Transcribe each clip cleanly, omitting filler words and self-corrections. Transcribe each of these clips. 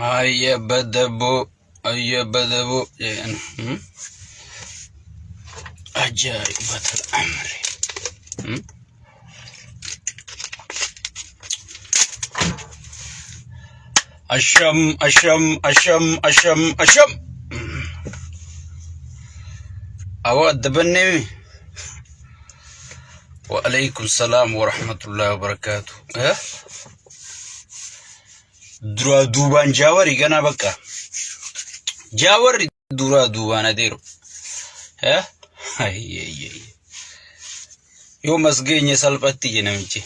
هيا بدبو يعني عجائبة الأمر. أشم أود دبني. وعليكم السلام ورحمة الله وبركاته. درا دوبان جاوري كنا بكا جاوري درا دوبان أديرو هاي يوم أسجيني سالبتي جنامتي.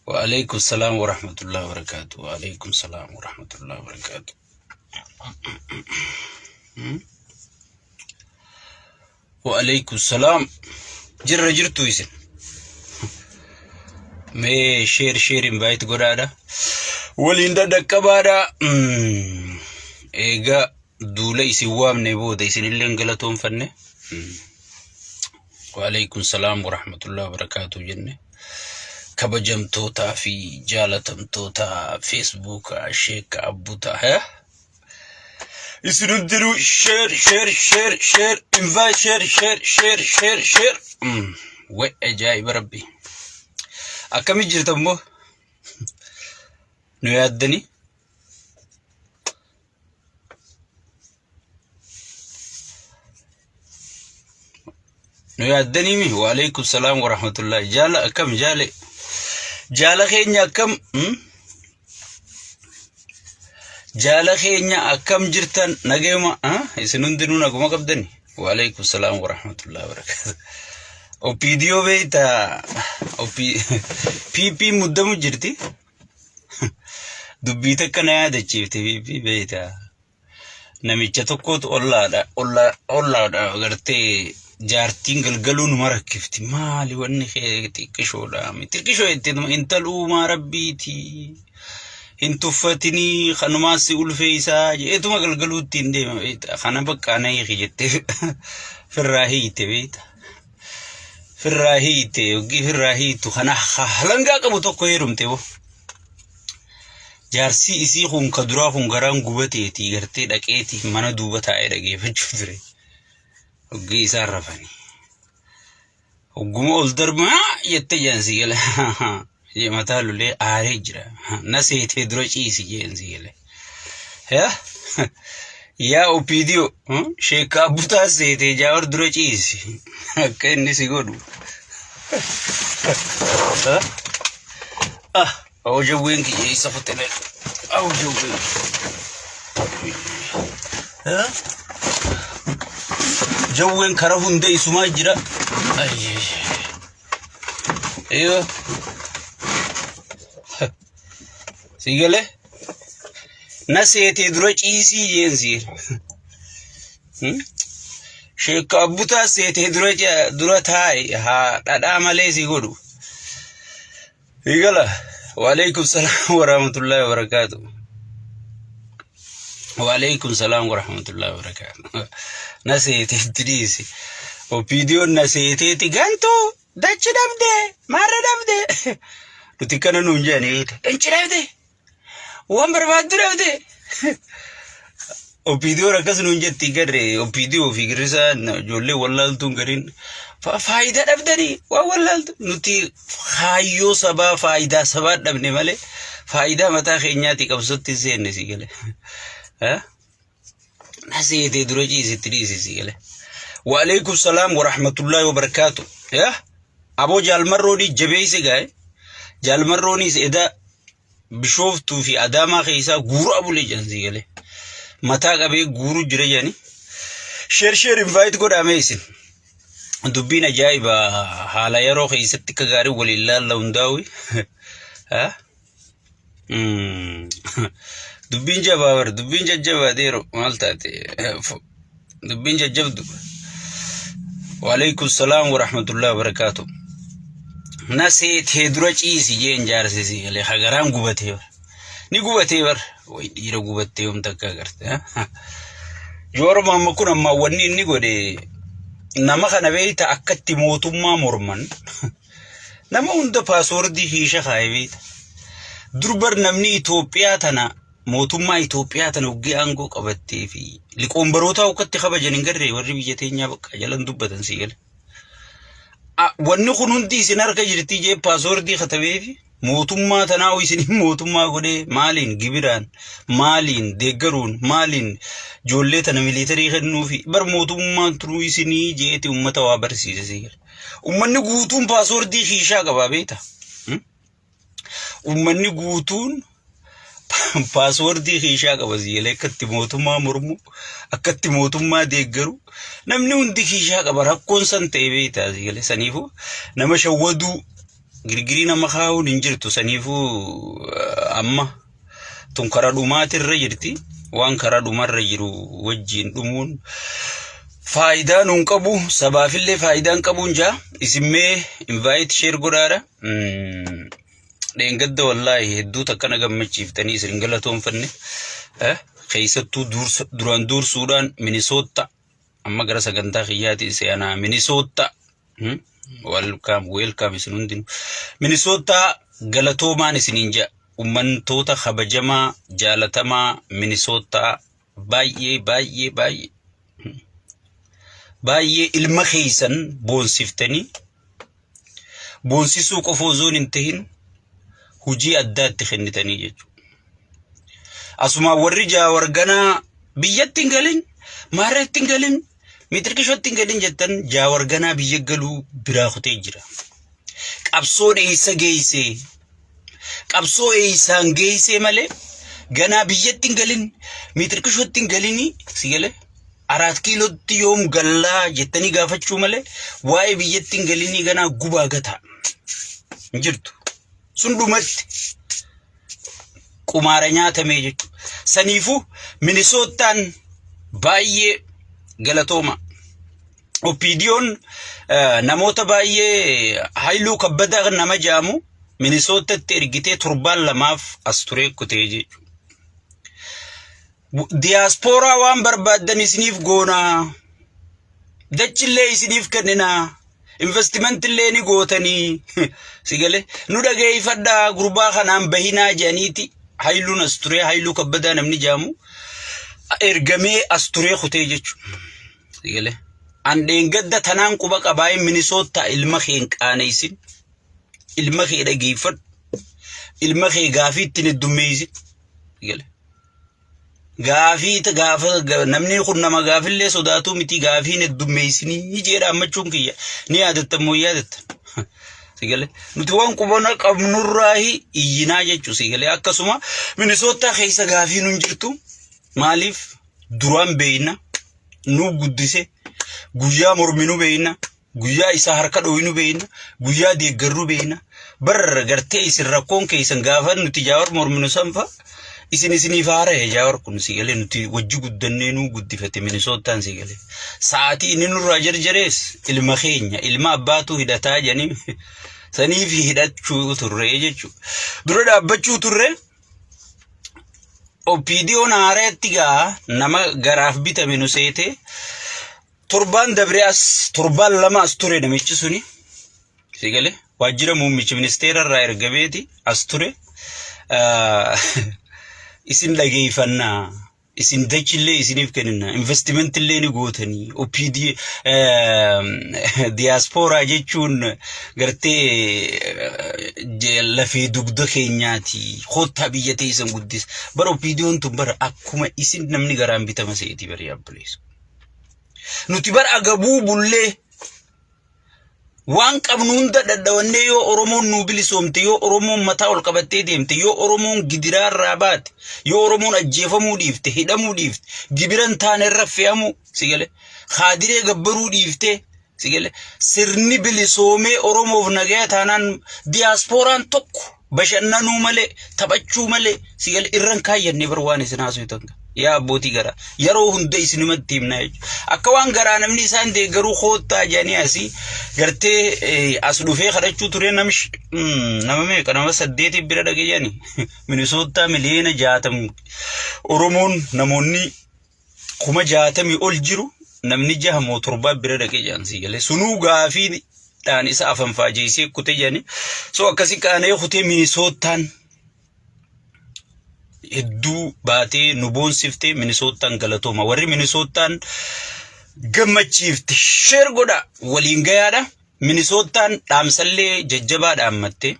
وعليكم السلام ورحمة الله وبركاته. وعليكم السلام ورحمة الله وبركاته. وعليكم السلام. جرتو يسن مي شير انفايت غورادا وليندا دكبادا ايغا دولي سيوام نيبودا يسن اللي فنه. وعليكم السلام ورحمة الله وبركاته. جنة كبجمتوتا في جالتمتوتا فيسبوك شيك أبوتا يسندرو شير انفايت شير وأجايب ربي أكمل جرتمو نيادني مي. وعليكم السلام ورحمة الله. جالا أكم جالا خينيا أكم جالا خينيا أكم جرتن نجيما يسندرو نجوما قبدني. وعليكم السلام ورحمة الله وبركاته. وفيديو بيتا بي مدة مجرتي دبيتا كنا هذا شيء بي بيتا نميتشا تكوت الله دا غرتي جارتين قلقلون مركفتي مالي واني خيتي كشولا متركشو انتلو ما ربيتي انتو فاتني خنماسي الفيسا ايتو ما قلقلوتين دي ما بيتا خانا بك انا يخيجتي في الراهيتي بيتا في الراهيتي وقي في الراهيتو خانا خلنقا قبطو كويرم تيبو جارسي اسي خون قدرا خون غران قوبتي تي غرتي دقيتي مانا دوبتا اي دقي فجو دري وقي سارفاني وقوم أولدر ما يتجانسي قال يمتالو لي آريجرا نسيت دروشي سيجانسي قال يا أوبيديو شيكا بوتا سيتي جاور دروشي سي كأني سيقولوا أو جوين كي يسفتنا أو جوين جوين كرهون دي سما جرا ايوه سيجله نسيتي دروج ايسي ينزيل شيك ابوتا سيتي دروج درات هاي ها دادا ماليزي غدو سيجله. وعليكم السلام ورحمة الله وبركاته. وعليكم السلام ورحمة الله وبركاته. نسيتي تدريسي وفيديو نسيتي تغانتو داتش دبده مارا دبده لتكنا نونجاني داتش دبده وامبر بادر دبده وفيديو ركز نونجا تيغري وفيديو في غرسان جولي والله غرين فايدة دبدني والله نتي خايو سبا فايدة سبا دبني مالي فايدة متى خينياتي كبسوتي زين سيغله نسيتي دروجي ستريسي سيغله. وعليكم السلام ورحمة الله وبركاته. أبو جالمروني جبيسي جاي جالمروني سيدا بشوفتو في أداما خيسا غورو أبو لجانسي قال متى قبي غورو جرياني شير انفايت قد أميسين دبينا جايبا حالا يرو خيستي كغاري ولله لونداوي دبين جبابر دبين جبا ديرو مالتاتي دبين جبدو. وعليكم السلام ورحمة الله وبركاته. نسيت هدروج إيسي جين جارسي اللي خجران قبتيبر ني قبتيبر ويدير قبتيهم تكاغرت جورما ما كنا ما وني ني غدي نما خنا بيت أكتي موتوما مرمن نما عند باسورد هي شخايبيت دربر نمني إثيوبيا تنا mootummaa Itoophiyaa tan uggee aangoo qabattee fi liqoon barootaa ukkatti kabajan hin garree warri biyya teenyaa bakka jalan dubbatan siigale. Wanni kun hundi isin harka jirti jee paaswordii katabee fi mootummaa tanaa isin mootummaa godhee maaliin gibiraan maaliin deeggaruun maaliin ijoollee tana miliitarii kennuu fi bar mootummaan turuu isinii jeeti ummata waa barsiise siigale. Ummanni guutuun paaswordii shiishaa qabaa beeta. Ummanni guutuun paaswordii shiishaa qaba siigale akkatti mootummaa mormu akkatti mootummaa deeggaru namni hundi shiishaa qaba rakkoon san ta'e beeta siigale. Saniifuu nama shawwaduu girgirii nama kaa'uun hin jirtu. Saniifuu amma tun karaa dhumaatirra jirti. Waan karaa dhumarra jiru wajjin dhumuun faayidaa nuun qabu sabaafillee faayidaan qabuun jaa isimee invite share godhaadha. Dheengadda wallaahi hedduu takkana gammachiiftanii isin galatoonfanne keessattuu duraan dursuudhaan Minnesota amma gara sagantaa kiyyaati seenaa Minnesota welcome isin hundinuu Minnesota galatoomaan isiniin jaa ummantoota kabajamaa jaalatamaa Minnesota baay'ee ilma keessan boonsiftanii boonsisuu qofa osoo hin ta'in hujii addaatti kennitanii jechuudha. Asuma warri jaawarganaa biyyatti hin galin maareetti hin galin mitirkishootti hin galin jettan jaawarganaa biyya galuu biraa kutee jira. Qabsoo dheessa geessee qabsoo eessaan geessee malee ganaa biyyatti hin galin mitirkishootti hin galini sigale 4 kiilootti yoom gallaa jettanii gaafachuu malee waa'ee biyyatti hin galini ganaa gubaa gataa hin jirtu. Sun dhumatti qumaara nyaatamee jechuudha. Saniifuu Minnesotaan baay'ee galatooma. Opiidiyoon namoota baay'ee hayluu kabbadaa nama jaamu Minnesotatti ergitee 7 as ture kutee jechuudha. Diaspooraa waan barbaadan isiniif goonaa dachillee isiniif kenninaa investment illee ni gootanii sigale nu dhageeffadhaa gurbaa kanaan bahinaa jedhaniiti hayluun as ture hayluu kabbadaa namni jaamu ergamee as ture kutee jechuudha. Sigale andeen gadda tanaan quba qabaa'ee Minnesota ilma kee hin qaaneysin ilma kee dhageeffadhu ilma kee gaafii ittiin heddummeeysin sigale gaafii gaafa namni kun nama gaafillee sodaatu miti gaafiin heddummeeysinii jedha ammachuun kiyya ni yaadatta moo yaadatta sigale nuti waan qubana qabnurraahi iyyinaa jechuu sigale akkasuma Minnesota keessa gaafii nun jirtu maaliif duraan beeyna nu guddise guyyaa morminu beeyna guyyaa isaa harka dhooyinu beeyna guyyaa deeggarru beeyna bar gartee isin rakkoon keessan gaafa nuti jaawar morminu sanfa isiniif haara jaawar kun sigale nuti wajji guddannee nu guddifate Minnesotaan sigale sa'aatii inni nurraa jarjarees ilma keenya ilma abbaatu hidhataa janii saniif hidhachuu turre jechuudha. Dura dhaabbachuu turre opiidiyoon haareetti gaa nama garaaf bitame nu seete 7 dabre as 7 as ture namichi suni sigale waajjira muummichi ministeera irraa ergameeti as ture. Isin dhageeffannaa isin dachillee isiniif kenninna investment illee ni gootanii OPD diaspora jechuun gartee lafee dugda keenyaati khota biyya teessan guddis bar OPDon tun bar akkuma isin namni garaan bitama seeti bar yaablees nuti bar agabuu bullee waan qabnuun dadhawanne yoo Oromoon nu bilisoomte yoo Oromoon mataa ol qabattee deemte yoo Oromoon gidiraa raabaate yoo Oromoon ajjeefamuu dhiifte hidhamuu dhiifte gibiran taane raffeeyamu sigale khaadiree gabbaruu dhiifte sigale sirni bilisoomee Oromoof nagaya taanaan diasporaan tokko bashannanuu malee taphachuu malee sigale irran kaayyannee bar waan isin haasuytan yaa abbootii gara yeroo hunda isinumatti himnaa jechuudha. Akka waan garaa namni isaan deeggaruu khootaa jedhanii asii gartee as dhufee kadhachuu ture nama meeqa nama 8 bira dhaqee jedhanii Minnesota miliyoona 60 Oromoon namoonni 60,000 ol jiru namni 6 moo 7 bira dhaqee jedhan sigale sunuu gaafii dhaan isa afan faajeessee kutee jedhanii so akkasii qaanee kutee Minnesotaan hedduu baatee nu boonsiftee Minnesootaan galatooma. Warri Minnesootaan gammachiifte sheer godha waliin gayaadha. Minnesootaan dhaamsallee jajjabaa dhaammatte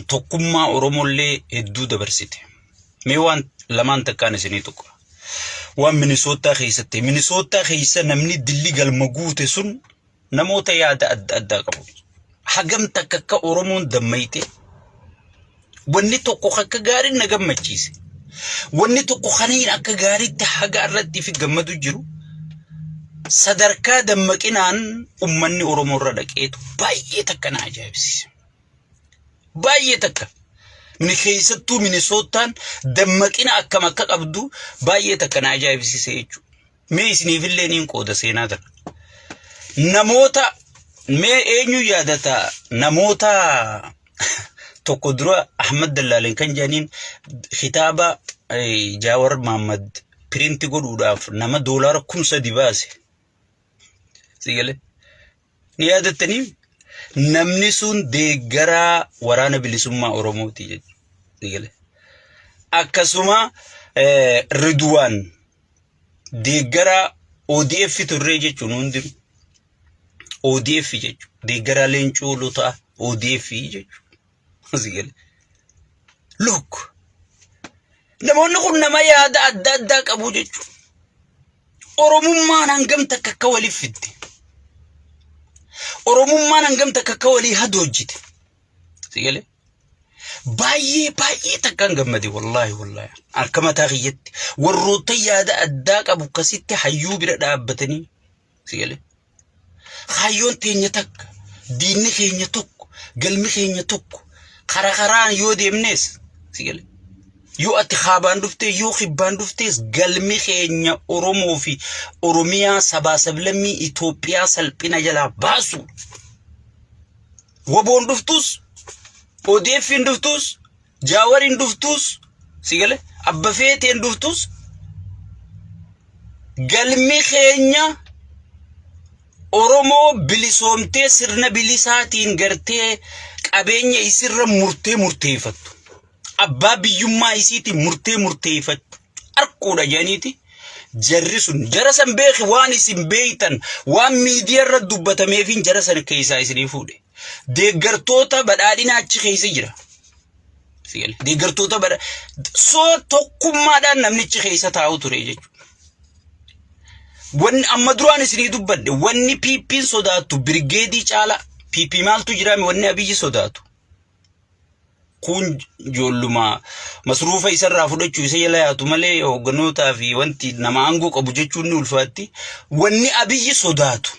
tokkummaa Oromollee hedduu dabarsite. Mee waan lamaan takkaan isinii tokko. Waan Minnesootaa keessatti Minnesootaa keessa namni dilli galma guute sun namoota yaada adda addaa qabu. Hagam takka akka Oromoon dammayte wanni tokko akka gaariin na gammachiise. Wanni tokko kaniin akka gaariitti haga irratti fi gammadu jiru. Sadarkaa dammaqinaan ummanni Oromoo irra dhaqeetu baay'ee takka na ajaa'ibsiise. Baay'ee takka. Ni keessattuu Minnesootaan dammaqina akkam akka qabdu baay'ee takka na ajaa'ibsiise jechuudha. Mee isiniifillee niin qooda seenaa dara. Namoota mee eenyu yaadata namoota tokko dura Ahmad Dallalen kan jaaniin kitaaba Jaawar Muhammad printi godhuudhaaf nama $3,000 baase. Sigale ni yaadatanii namni sun deeggaraa waraana bilisummaa Oromooti jechuudha. Sigale akkasuma Ridwaan deeggaraa ODF turre jechuun hundi ODF jechuudha. Deeggaraa Leencoo Lotaa ODF jechuudha. Sigale look namoonni kun nama yaada adda addaa qabu jechuudha. Oromummaan hangam takka akka waliif fidde. Oromummaan hangam takka akka walii hadoojjite. Sigale baay'ee takka gammade wallahi akka mataa kiyyatti warroota yaada addaa qabu kasitti hayyuu bira dhaabbatanii. Sigale hayyoon teenya takka diinni keenya tokko galmi keenya tokko karaan yoo deemnes. Sigale yoo ati khaabaan dhufte yoo khibbaan dhuftes galmi keenya Oromoo fi Oromiyaa sabaa sablammii Itoophiyaa salphina jalaa baasu. Waboon dhuftus ODF'n dhuftus Jaawarin dhuftus. Sigale abba feeteen dhuftus galmi keenya Oromoo bilisoomtee sirna bilisaatiin gartee qabeenya isirra murteeffattu. Abbaa biyyummaa isiiti murteeffattu. Arquudha janiiti jarri sun jara san beeki waan isin beeytan waan miidiyaa irra dubbatameefin jara san keessaa isinii fuudhe. Deeggartoota badhaadhina achi keessa jira. Sigale deeggartoota soo tokkummaadhaan namnichi keessa taa'u ture jechuudha. Wanni amma duraan isinii dubbadde wanni PP'n sodaatu birgeedii caala PP maaltu jiraame wanni Abiyyi sodaatu. Kun ijoolluma masruufa isarraa fudhachuu isa jala yaatu malee hoogganotaa fi wanti nama aangoo qabu jechuun ni ulfaatti. Wanni Abiyyi sodaatu.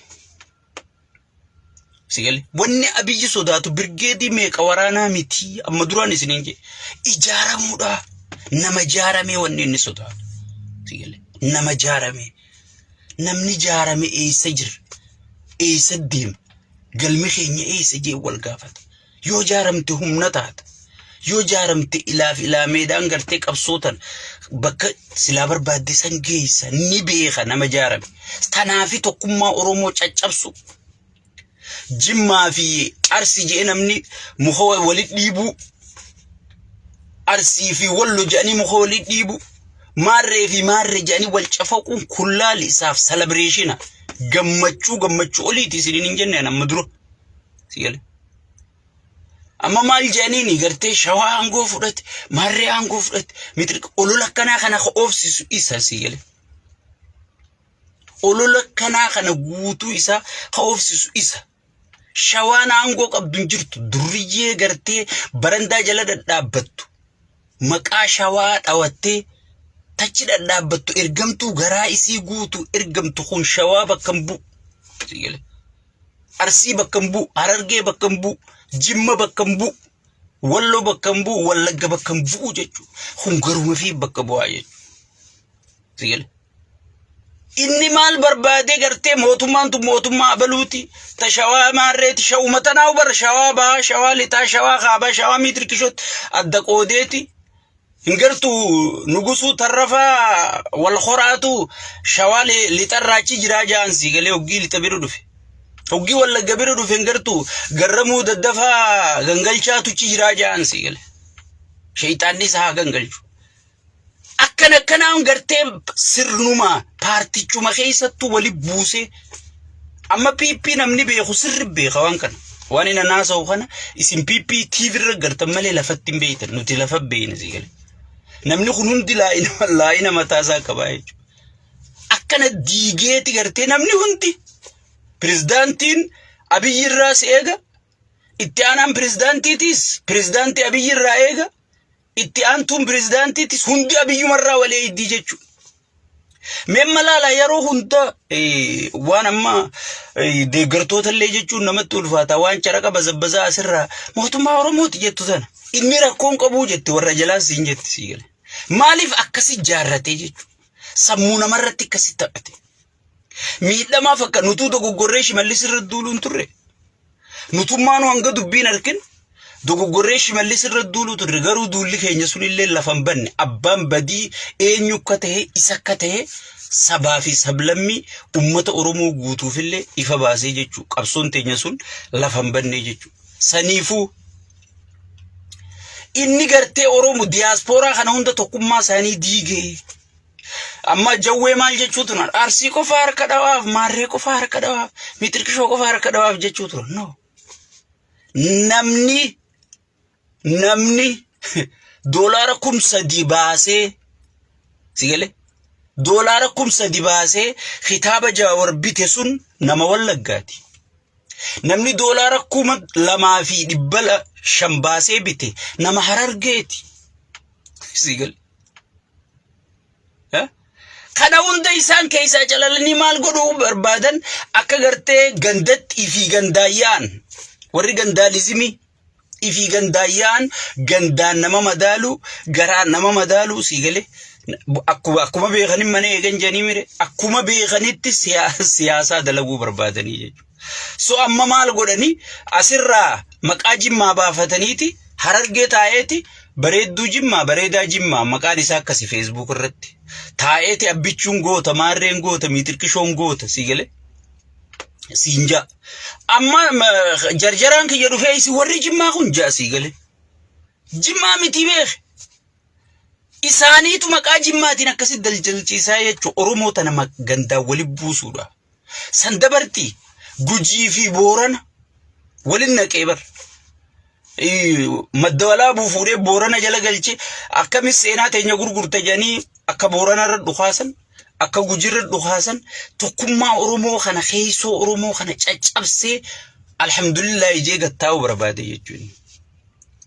Sigale wanni Abiyyi sodaatu birgeedii meeqa waraanaa miti amma duraan isiniin jedhe ijaaramuudha. Nama ijaarame wanni inni sodaatu. Sigale nama ijaarame. Namni ijaarame eessa jira? Eessa deema? Galmi keenya eessa jee wal gaafata. Yoo ijaaramte humna taata. Yoo ijaaramte ilaameedhaan gartee qabsootan bakka silaa barbaadde san geessa ni beeka nama ijaarame. Tanaafi tokkummaa Oromoo caccabsu. Jimmaa fi Arsii jee namni muka walit dhiibu. Arsii fi Wallo jedhanii muka walit dhiibu. Maarree fi maarree jedhanii wal cafaquun kullaali isaaf celebration gammachuu oliiti isiniin hin jenne amma dura. Sigale amma maal jedhanii gartee shawaa aangoo fudhate maarree aangoo fudhate mitrik olola kanaa kana oofsisu isa. Sigale olola kanaa kana guutuu isa oofsisu isa. Shawaan aangoo qabdu jirtu durriyyee gartee barandaa jala dhadhaabbattu maqaa shawaa dhawattee tachi dhadhaabbattu ergamtuu garaa isii guutuu ergamtu kun shawaa bakkan bu'u. Sigale Arsii bakkan bu'u Harargee bakkan bu'u Jimma bakkan bu'u Wallo bakkan bu'u Wallagga bakkan bu'u jechuudha. Kun garuma fi bakka bu'aa jechuudha. Sigale inni maal barbaade gartee mootummaan tu mootummaa abaluuti ta shawaa maarreeti shawuma tanaa bar shawaa baa shawaa lixaa shawaa kaabaa shawaa miitirkishoot adda qoodeeti. Ingertu nugusu tarrafa wal khoratu shawali litarrachi jira jaan Sigale hoggi litabiru dhufe. Hoggi Wallagga biru dhufe ingertu garramuu daddafa gangalchaatu jira jaan Sigale. Shaytaanni isaa gangalchu. akkanaan gartee sirnuma paartichuma keessattuu wali buuse amma PP namni beeku sirri beeka waan kana waan ina naasoo kana isin PP TV irra gartan malee lafatti beeytan nuti lafa beeyna sigale namni kun hundi laa'ina mataasaa qabaa jechuudha akkana diigeeti gartee namni hundi prezidaantiin Abiyyi irraa eega itti aanaan prezidaantii Abiyyi irraa eega itti aantuun prezidaantiitis hundi Abiyyumarraa walee iddii jechuudha memmalala yeroo hunda waan amma deeggartoota illee jechuun namatti ulfaata waan caraqa bazabbazaa asirraa mootummaa Oromooti jettu sana inni rakkoon qabuu jette warra jalaas siin jetti sigale maaliif akkasi jaarratee jechuudha sammuu namarratti akkasi taphate miidhamaaf akka nutuu dogoggorree Shimallis irra duuluun turre nutummaanu hanga dubbiin arkin dogoggorree Shimallis irra duuluu turre garuu duulli keenya sun illee lafan banne abbaan badii eenyu akka ta'e isa akka ta'e sabaa fi sablammii ummata Oromoo guutuuf illee ifa baasee jechuu qabsoon teenya sun lafan banne jechuu saniifuu inni gartee Oromoo diaspora kana hunda tokkummaa isaanii diigee amma jawwee maal jechuu turan Arsii qofa harka dhawaaf Maarree qofa harka dhawaaf Mitirkishoo qofa harka dhawaaf jechuu turan no namni doolaara 3,000 baasee sigale doolaara 3,000 baasee kitaaba Jawaar bite sun nama Wallaggaati namni doolaara 2,500 baasee bite nama Harargeeti sigale kana hunda isaan keessa calalanii maal godhuu barbaadan akka gartee gandatti fi gandaayyaan warri gandaalizimii ifi gandaayyaan gandaan nama madaalu garaa nama madaalu sigale akkuma beekanii mana eegan janii mire akkuma beekanitti siyaasaa dalaguu barbaadanii jechuudha so amma maal godhanii asirraa maqaa Jimmaa baafataniiti Harargee taa'eeti bareedduu Jimmaa bareedaa Jimmaa maqaan isaa akkasi Facebook irratti taa'eeti abbichuun goota Maarreen goota Mitirkishoon goota sigale siinja amma jarjaraan kiyya dhufee isi warri Jimmaa kun jaa sigale Jimmaa miti beek isaaniitu maqaa Jimmaatiin akkasi daljalchiisaa jechuudha Oromoo tana gandaa wali buusuudha san dabartii Gujii fi Boorana walin naqee bar maddawalaa buufuudhee Boorana jala galchee akkamis seenaa teenya gurgurta janii akka Boorana irra dhukaasan akka Gujii irra dhukaasan tokkummaa Oromoo kana keessoo Oromoo kana caccabsee alhamdulillah ijee gattaa'u barbaade jechuudha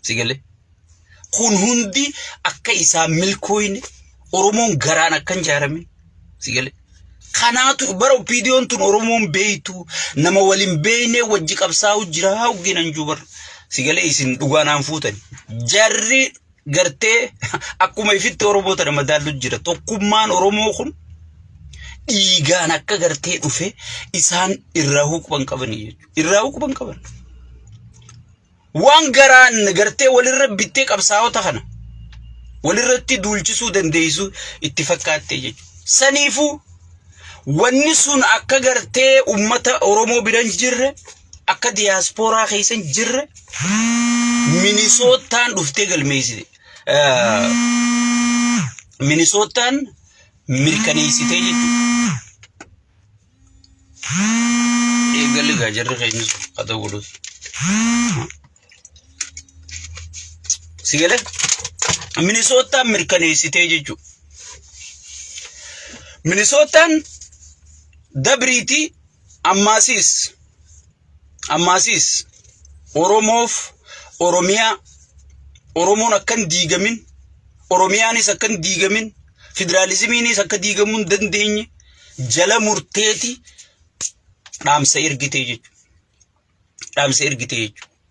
sigale kun hundi akka isaa milkooyne Oromoon garaan akkan jaarame sigale kanaatu bara opinion tun Oromoon beeytu nama walin beeyne wajji qabsaa'u jira hawginan jubar sigale isin dhugaanaan fuutan jarri gartee akkuma ifitti Oromoo tana madaallu jira tokkummaan Oromoo kun dhiigaan akka gartee dhufe isaan irraa hukuban qabanii jechuudha irraa hukuban qaban waan garaan gartee walirra bittee qabsaa'ota kana walirratti duulchisuu dandeessu itti fakkaattee jechuudha saniifuu wanni sun akka gartee ummata Oromoo biran jirre akka diaspora keessan jirre Minnesootaan dhuftee galmeessite Minnesootaan mirkaneessitee jechuudha eegalli gaajarri keenya qata godhuuf sigale Minnesootaan mirkaneessitee jechuudha Minnesootaan dabriiti ammaasis Oromoof Oromiyaa Oromoon akkan diigamin Oromiyaanis akkan diigamin federalizimiinis akka diigamuun dandeenye jala murteeti dhaamsa ergitee jechuudha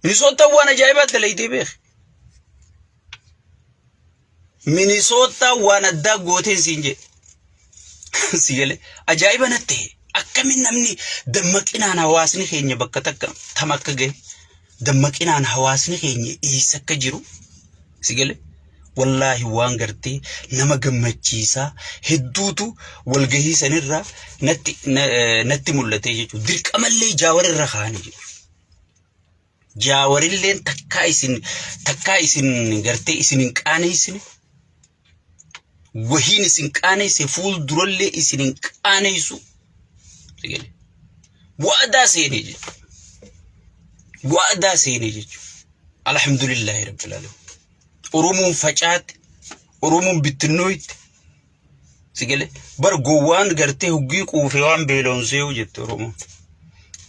Minnesootaan waan ajaa'ibaa dalaydee beek Minnesootaan waan addaa gooteen siin jedhe sigale ajaa'iba natti akkamin namni dammaqinaan hawaasni keenya bakka takka tamakka gahe dammaqinaan hawaasni keenya eessa akka jiru sigale wallahi waan gartee nama gammachiisaa hedduutu walgahii sanirraa natti mul'ate jechuudha dirqamallee Jawaar irra kaani jechuudha Jawaarilleen takkaa isin gartee isin hin qaaneessine wahiin isin qaanayse fuul durallee isin hin qaanaysu sigale waadaa seenee jechuudha waadaa seenee jechuudha alhamdulillahi rabbil alamin oromoon facaate oromoon bittinnooyte sigale bar gowwaan gartee huggii quufee waan beelonsee jette oromoon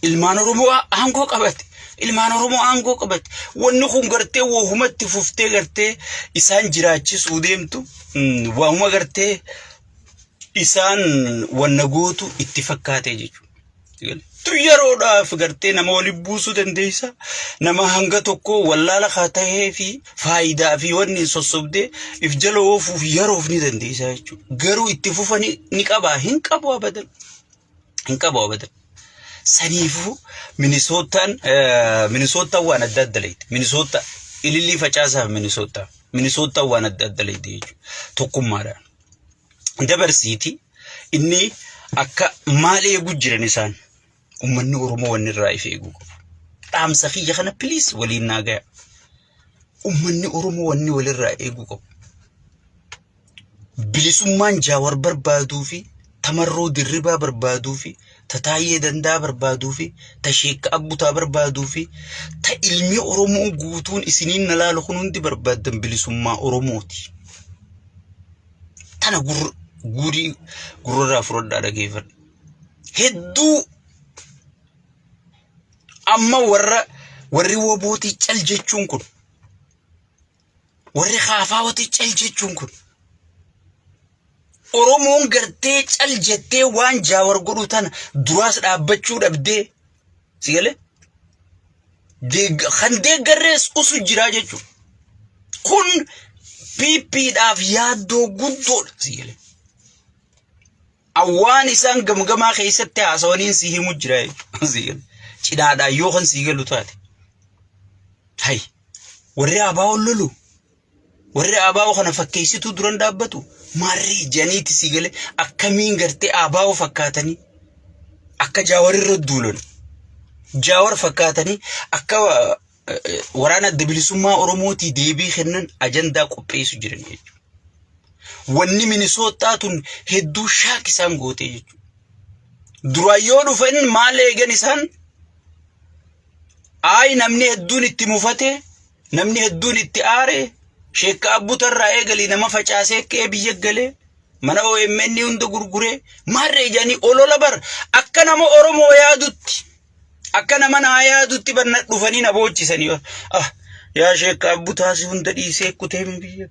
ilmaan oromoo aangoo qabate ilmaan oromoo aangoo qabate wanni kun gartee wohumatti fuftee gartee isaan jiraachisuu deemtu waanuma gartee isaan wanna gootu itti fakkaatee jechuudha tu yeroodhaaf gartee nama wali buusuu dandeessa nama hanga tokko wallaala khaata'ee fi faayidaa fi wanni sossobdee if jala oofuuf yeroof ni dandeessa jechuudha garuu itti fufanii ni qabaa hin qabu abadan saniifu Minnesota waan adda adda leeyte Minnesota ililli facaasaa Minnesota waan adda adda leeyte jechuudha tokkummaadhaan dabarsiiti inni akka maal eegu jiran isaan ummanni oromoo wanni irraa if eegu dhaamsa kiyya kana please waliin naagaya ummanni oromoo wanni walirraa eegu qabu bilisummaan jaawar barbaaduu fi tamarroo dirribaa barbaaduu fi tataayee dandaa barbaaduu fi tasheekka abbutaa barbaaduu fi ta ilmi oromoo guutuun isiniin nalaalu kun hundi barbaadan bilisummaa oromooti tana gurra furdaa dhageeffadha hedduu amma warri wobooti cal jechuun kun warri khaafaawati cal jechuun kun oromoon gartee cal jettee waan jaawar godhu tana duraas dhaabbachuu dhabdee sigale kan deeggarrees usu jiraa jechuudha kun piippiidhaaf yaaddoo guddoodha sigale awwaan isaan gamgamaa keessatti haasawaniin si himu jira jechuudha sigale cidhaadhaa yoo kan sigalu taate hay warri abaa'oo lolu warri abaa'oo kana fakkeessituu duran dhaabbatu maarri janiiti sigale akkamiin gartee abaa'oo fakkaatanii akka jaawar irra duulan jaawar fakkaatanii akka waraana bilisummaa oromootii deebii kennan ajandaa qopheessu jiran jechuudha wanni Minnesota tun hedduu shaak isaan gootee jechuudha duraayyoo dhufan maal eegan isaan ay namni hedduun itti mufate namni hedduun itti aare sheekka abbutarraa eegali nama facaasee kee biyya galee mana OMN hunda gurguree maarree janii olola bar akka nama oromoo yaadutti akka nama naa yaadutti banna dhufanii na boochisanii yaa sheekka abbutaasi hunda dhiisee kutee biyya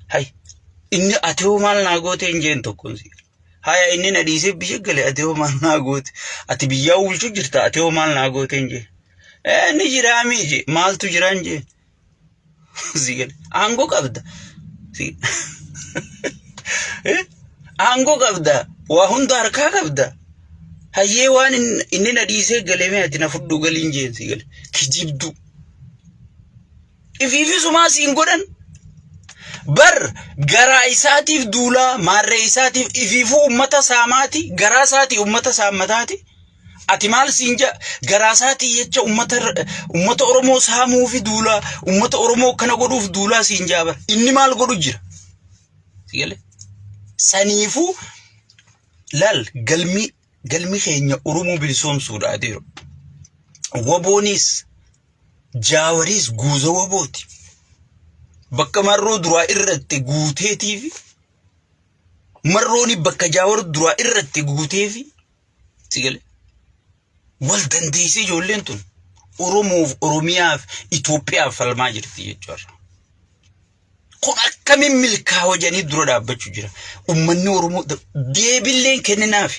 hay inni ateo maal naa goote injeen tokkoon si haya inni na dhiisee biyya galee ateo maal naa goote ati biyyaa ulchu jirta ateo maal naa goote injeen ni jiraami je maaltu jiraan je sigale aango qabda aango qabda waa hunda harkaa qabda hayyee waan inni na dhiisee galee mee ati na fudhu galiin jeen sigale kijibdu ifiifi sumaa siin godhan bar garaa isaatiif duulaa maarree isaatiif ifiifuu ummata saamaati garaa isaati ummata saamataati ati maal siinja garaasaati jecha ummata oromoo saamuu fi duula ummata oromoo kana godhuuf duula siinja bar inni maal godhu jira sigale saniifu lal galmi keenya oromoo bilisoomsuudha adeero waboonis jaawaris guuza wabooti bakka marroo duraa irratti guuteetiifi marrooni bakka jaawar duraa irratti guuteefi sigale wal dandeessee ijoolleen tun oromoof oromiyaaf Itoophiyaaf falmaa jirti jechuudha kun akkamiin milkaa'oo janii dura dhaabbachuu jira ummanni oromoo deebilleen kenninaaf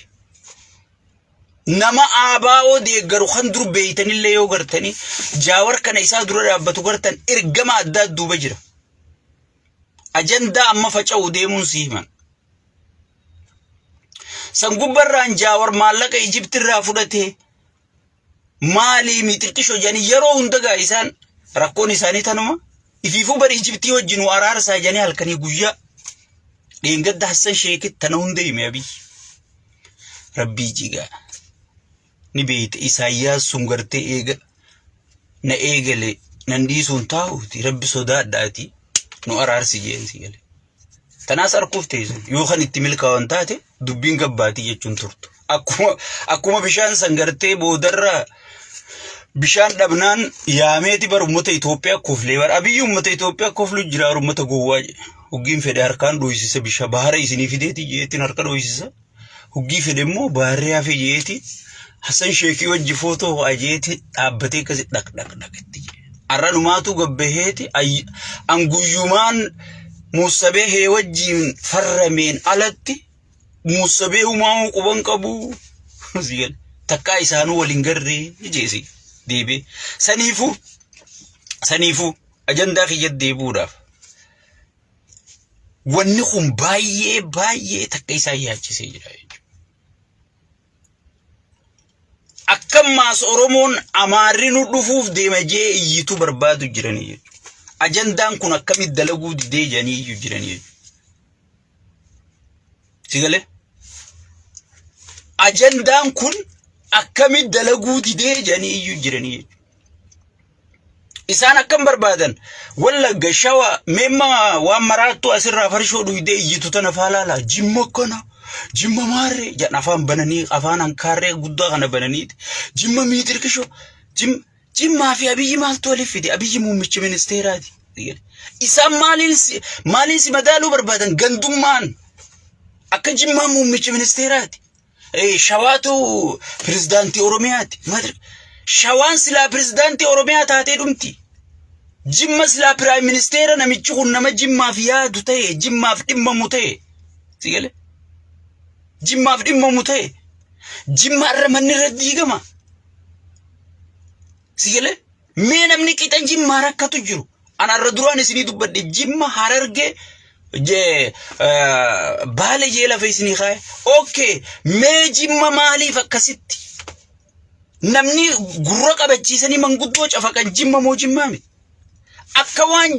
nama abaa'oo deeggaru kan dur beeytanillee yoo gartanii jaawar kana isaa dura dhaabbatu gartan ergama addaa duuba jira ajandaa amma faca'u deemuun si himan sangubbarraan jaawar maallaqa Ijiptirraa fudhatee maali mitirtisho jani yeroo hunda gaa isaan rakkoon isaanii tanuma ifiifuu bari Ijiptii wajjin araarsaa janii halkanii guyyaa dheengadda Hassan Sheekit tana hunda hime abii rabbii jigaa ni beeyte Isaayyaas sun gartee eega na eegale nan dhiisuun taa'uuti rabbi sodaadhaati nu araarsi jeensi gale Tanaas arguuf teessu yoo kan itti milkaa'an taate dubbiin gabbaatii jechuun turtu. Akkuma bishaan sangartee boodarra bishaan dhabnaan yaameeti bar ummata Itoophiyaa koflee bar abiyyi ummata Itoophiyaa koflu jira ummata gowwaa hoggiin fedhe harkaan dhoysisa bishaan bahara isinii fideeti jeetiin harka dhoysisa hoggii fedhe immoo baharri hafe jeeti Hassan Sheekii wajji footoo ajeeti dhaabbatee akkasi dhaqdhaqdhaqetti arranumaatu gabbaheeti anguyyumaan Musabee hee wajjiin farrameen alatti Musabee uumamuu quban qabu takkaa isaanuu waliin garree jeesi deebee saniifuu ajandaa kiyya deebuudhaaf wanni kun baay'ee takka isaan yaachisee jira jechuudha. Akkammaas Oromoon Amaarri nu dhufuuf deema jee iyyituu barbaadu jiranii jechuudha. Ajandaan kun akkamitti dalaguu didee janii iyyuu jiranii jechuudha. Sigalee ajandaan kun akkamitti dalaguu didee janii iyyuu jiranii jechuudha. Isaan akkam barbaadan Wallagga Shawaa memma waan maraattu asirraa farshoo dhuydee iyyitu tana faalaala jimma kana jimma maarree jedhan afaan bananii afaan hankaarree guddaa kana bananiiti jimma miitirkishoo jimmaa fi abiyyi maaltu waliif fide abiyyi muummicha ministeeraati. Isaan maaliin si madaaluu barbaadan gandummaan akka jimmaa muummicha ministeeraati. Shawaatu pirezidaantii Oromiyaati. Shawaan silaa pirezidaantii Oromiyaa taatee dhumti. Jimma silaa piraayim ministeera namichi kun nama jimmaaf yaadu ta'e jimmaaf dhimmamu ta'e. Sigalee jimmaaf dhimmamu ta'e jimma irra manni irra diigama. Sigalee mee namni qixa jimmaa rakkatu jiru. Anarra duraan isinii dubbadhe jimma Harargee Baale jee lafa isinii kaaye. Okay mee jimma maaliif akkasitti? Namni gurra qabachiisanii manguddoo cafaqan jimma moo jimmaa miti? Akka waan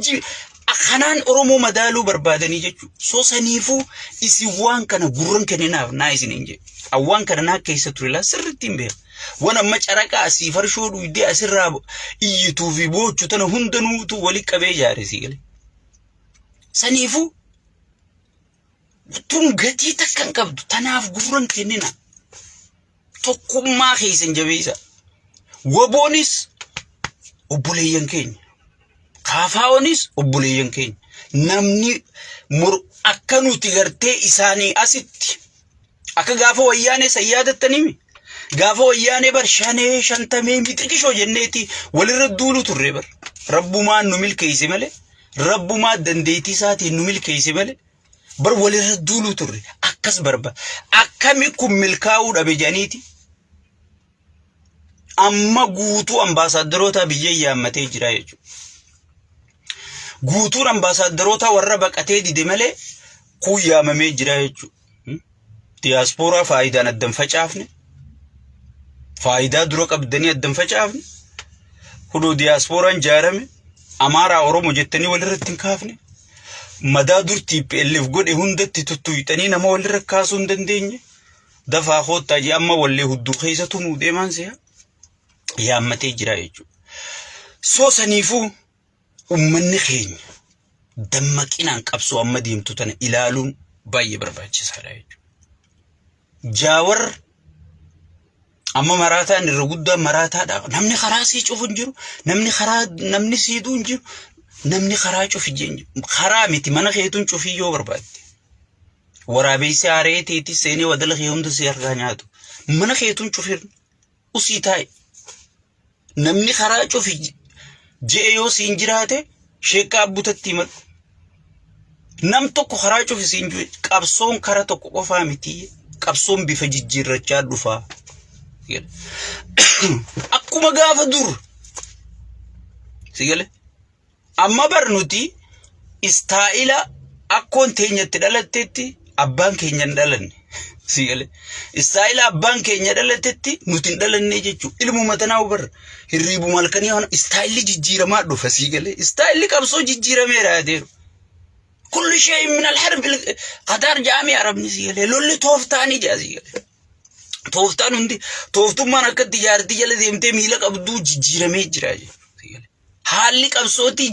akkanaan Oromoo madaaluu barbaadanii jechuudha. So saniifuu isin waan kana gurran kenninaaf naa isiniin jedhe. Awwaan kana naa keessa ture laa sirriitti hin beeku. Waan amma caraqaa asii farshoo dhuydee asirraa iyyituu fi boochuu tana hundanuutu wali qabee jaare sigalee. Saniifuu tun gatii takka hin qabdu tanaaf gurran kennina. Tokkummaa keessan jabeessa. Waboonis obboleeyyan keenya. Kaafaa'oonis obboleeyyan keenya. Namni akka nuti gartee isaanii asitti akka gaafa wayyaanee san yaadattanii gaafa wayyaanee bar shanee shantamee mixiqishoo jenneeti walirra duulu turre bar. Rabbumaan nu milkeesse malee rabbumaa dandeettii isaatiin nu milkeesse malee bar walirra duulu turre akkas barba akkami kun milkaa'uu dhabe janiiti. Amma guutuu ambaasaaddaroota biyya yaammatee jira jechuudha. Guutuun ambaasaaddaroota warra baqatee dide malee kun yaamamee jira jechuudha. Diyaaspooraa faayidaan addan facaafne faayidaa dura qabdanii addan facaafne kuduu diyaaspooraan jaarame Amaaraa Oromoo jettanii walirratti hin kaafne madaa durtii PLF godhe hundatti tuttuyxanii nama walirra kaasuu hin dandeenye dafaa koottaa jee amma wallee hudduu keessa tumuu deemaan si'a. Yaammatee jira jechuudha. So saniifuu ummanni keenya dammaqinaan qabsoo amma deemtu tana ilaaluun baay'ee barbaachisaadha jechuudha. Jaawar amma maraataan irra guddaa maraataadha. Namni karaa sii cufu hin jiru. Namni siiduu hin jiru. Namni karaa cufi jiru. Karaa miti mana keetuun cufii yoo barbaadde. Waraabessi haaree teetii seenee wadala kee hunda si harkaa nyaatu. Mana keetuun cufir usii taa'e. Namni karaa cufi jee yoo siin jiraate sheekaa abbutatti himadhu. Nam tokko karaa cufi siin jiru qabsoon karaa tokko qofaa miti. Qabsoon bifa jijjiirrachaa dhufaa. Akkuma gaafa dur. Sigalee amma barnuti istaa'ila akkoon teenyatti dhalatteetti abbaan keenya hin dhalanne. Sigalee istaa'ila abbaan keenya dhalateetti nuti hin dhalanne jechuudha. Ilmuma tanaa hubarra hirriibu malkanii waan istaa'illi jijjiiramaa dhufa sigalee istaa'illi qabsoo jijjiirameera adeeru. كل شيء من الحرب قطار جامي عربني سيالي لولي توفتاني جازي توفتان هندي توفتو ما نكت تجارتي جلدي امتي ميلك أبدو جيرمي جراجي حالك أبصوتي